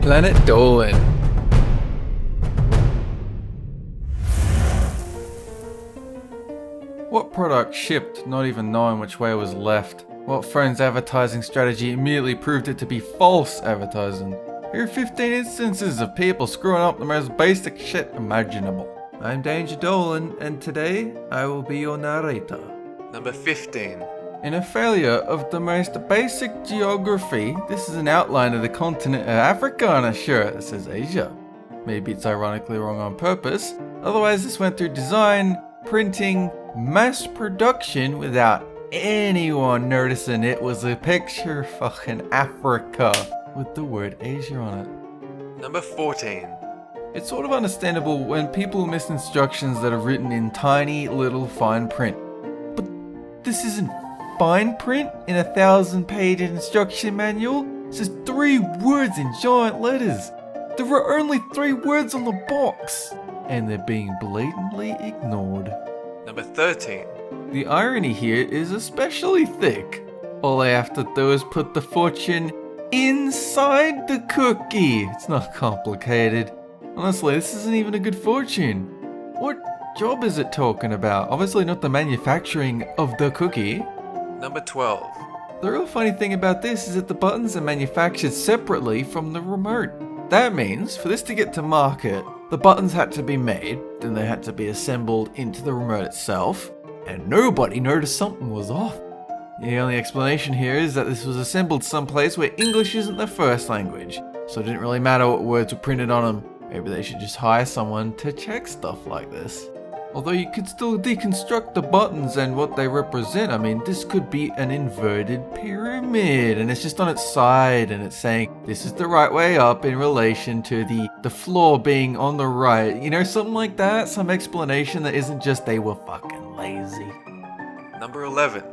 Planet Dolan. What product shipped, not even knowing which way it was left? What phone's advertising strategy immediately proved it to be false advertising? Here are 15 instances of people screwing up the most basic shit imaginable. I'm Danger Dolan, and today I will be your narrator. Number 15. In a failure of the most basic geography, this is an outline of the continent of Africa on a shirt that says Asia. Maybe it's ironically wrong on purpose, otherwise this went through design, printing, mass production without anyone noticing it was a picture of fucking Africa with the word Asia on it. Number 14. It's sort of understandable when people miss instructions that are written in tiny little fine print. But this isn't fine print in a 1,000-page instruction manual. It's just 3 words in giant letters. There are only 3 words on the box, and they're being blatantly ignored. Number 13. The irony here is especially thick. All I have to do is put the fortune inside the cookie. It's not complicated. Honestly, this isn't even a good fortune. What job is it talking about? Obviously not the manufacturing of the cookie. Number 12. The real funny thing about this is that the buttons are manufactured separately from the remote. That means, for this to get to market, the buttons had to be made, then they had to be assembled into the remote itself, and nobody noticed something was off. The only explanation here is that this was assembled someplace where English isn't their first language, so it didn't really matter what words were printed on them. Maybe they should just hire someone to check stuff like this. Although you could still deconstruct the buttons and what they represent. I mean, this could be an inverted pyramid, and it's just on its side, and it's saying this is the right way up in relation to the floor being on the right. You know, something like that. Some explanation that isn't just they were fucking lazy. Number 11.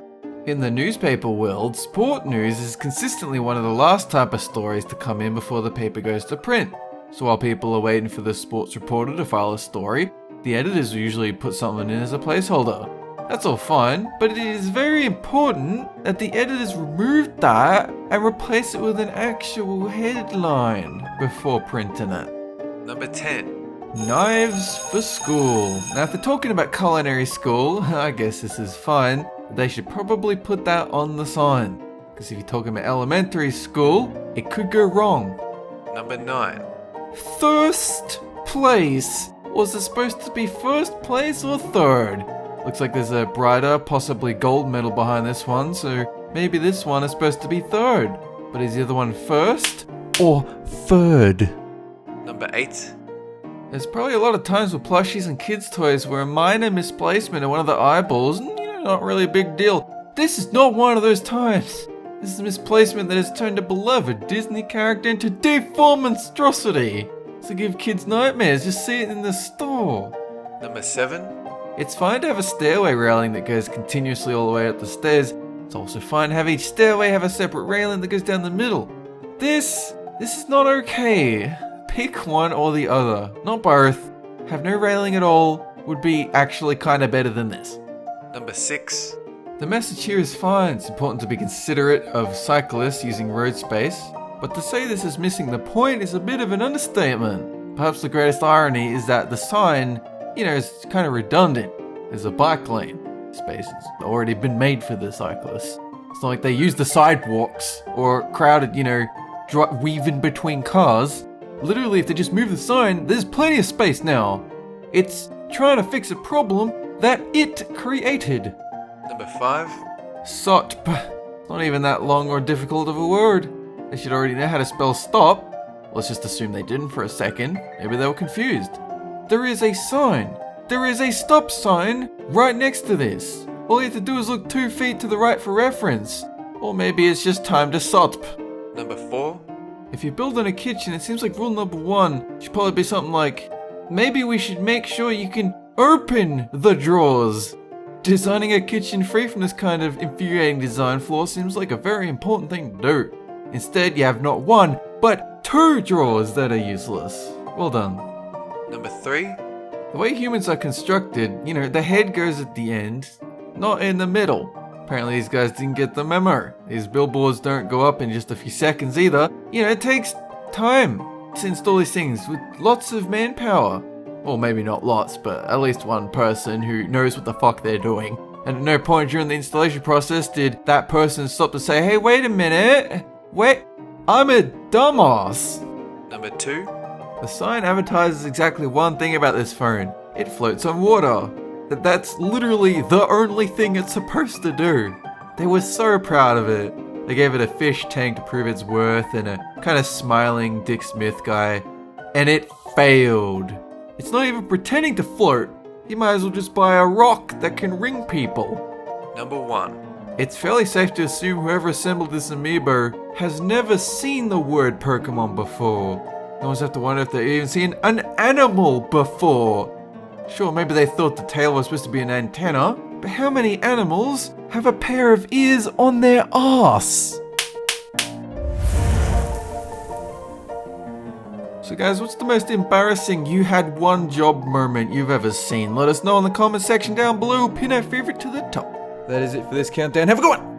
In the newspaper world, sport news is consistently one of the last type of stories to come in before the paper goes to print. So while people are waiting for the sports reporter to file a story, the editors will usually put something in as a placeholder. That's all fine, but it is very important that the editors remove that and replace it with an actual headline before printing it. Number 10. Knives for school. Now if they're talking about culinary school, I guess this is fine. They should probably put that on the sign. Because if you're talking about elementary school, it could go wrong. Number 9. First place. Was it supposed to be first place or third? Looks like there's a brighter, possibly gold medal behind this one, so maybe this one is supposed to be third. But is the other one first or third? Number 8. There's probably a lot of times with plushies and kids' toys where a minor misplacement of one of the eyeballs, not really a big deal. This is not one of those times. This is a misplacement that has turned a beloved Disney character into deformed monstrosity. To give kids nightmares, just see it in the store. Number 7. It's fine to have a stairway railing that goes continuously all the way up the stairs. It's also fine to have each stairway have a separate railing that goes down the middle. This is not okay. Pick one or the other, not both. Have no railing at all would be actually kind of better than this. Number 6. The message here is fine. It's important to be considerate of cyclists using road space. But to say this is missing the point is a bit of an understatement. Perhaps the greatest irony is that the sign, is kind of redundant. There's a bike lane space. It's already been made for the cyclists. It's not like they use the sidewalks or crowded, weaving between cars. Literally, if they just move the sign, there's plenty of space now. It's trying to fix a problem that it created. Number 5. SOTP. It's not even that long or difficult of a word. They should already know how to spell stop. Let's just assume they didn't for a second. Maybe they were confused. There is a sign. There is a stop sign right next to this. All you have to do is look 2 feet to the right for reference. Or maybe it's just time to SOTP. Number 4. If you're building a kitchen, it seems like rule number 1 should probably be something like, maybe we should make sure you can open the drawers. Designing a kitchen free from this kind of infuriating design flaw seems like a very important thing to do. Instead, you have not 1, but 2 drawers that are useless. Well done. Number 3. The way humans are constructed, the head goes at the end, not in the middle. Apparently these guys didn't get the memo. These billboards don't go up in just a few seconds either. It takes time. to install these things with lots of manpower. Or maybe not lots, but at least one person who knows what the fuck they're doing. And at no point during the installation process did that person stop to say, hey, wait a minute. Wait, I'm a dumbass. Number 2. The sign advertises exactly one thing about this phone. It floats on water. That's literally the only thing it's supposed to do. They were so proud of it. They gave it a fish tank to prove its worth and a kind of smiling Dick Smith guy. And it failed. It's not even pretending to float. You might as well just buy a rock that can ring people. Number 1. It's fairly safe to assume whoever assembled this amiibo has never seen the word Pokemon before. You almost have to wonder if they've even seen an animal before. Sure, maybe they thought the tail was supposed to be an antenna, but how many animals have a pair of ears on their ass? So guys, what's the most embarrassing you had one job moment you've ever seen? Let us know in the comment section down below. Pin our favorite to the top. That is it for this countdown. Have a good one!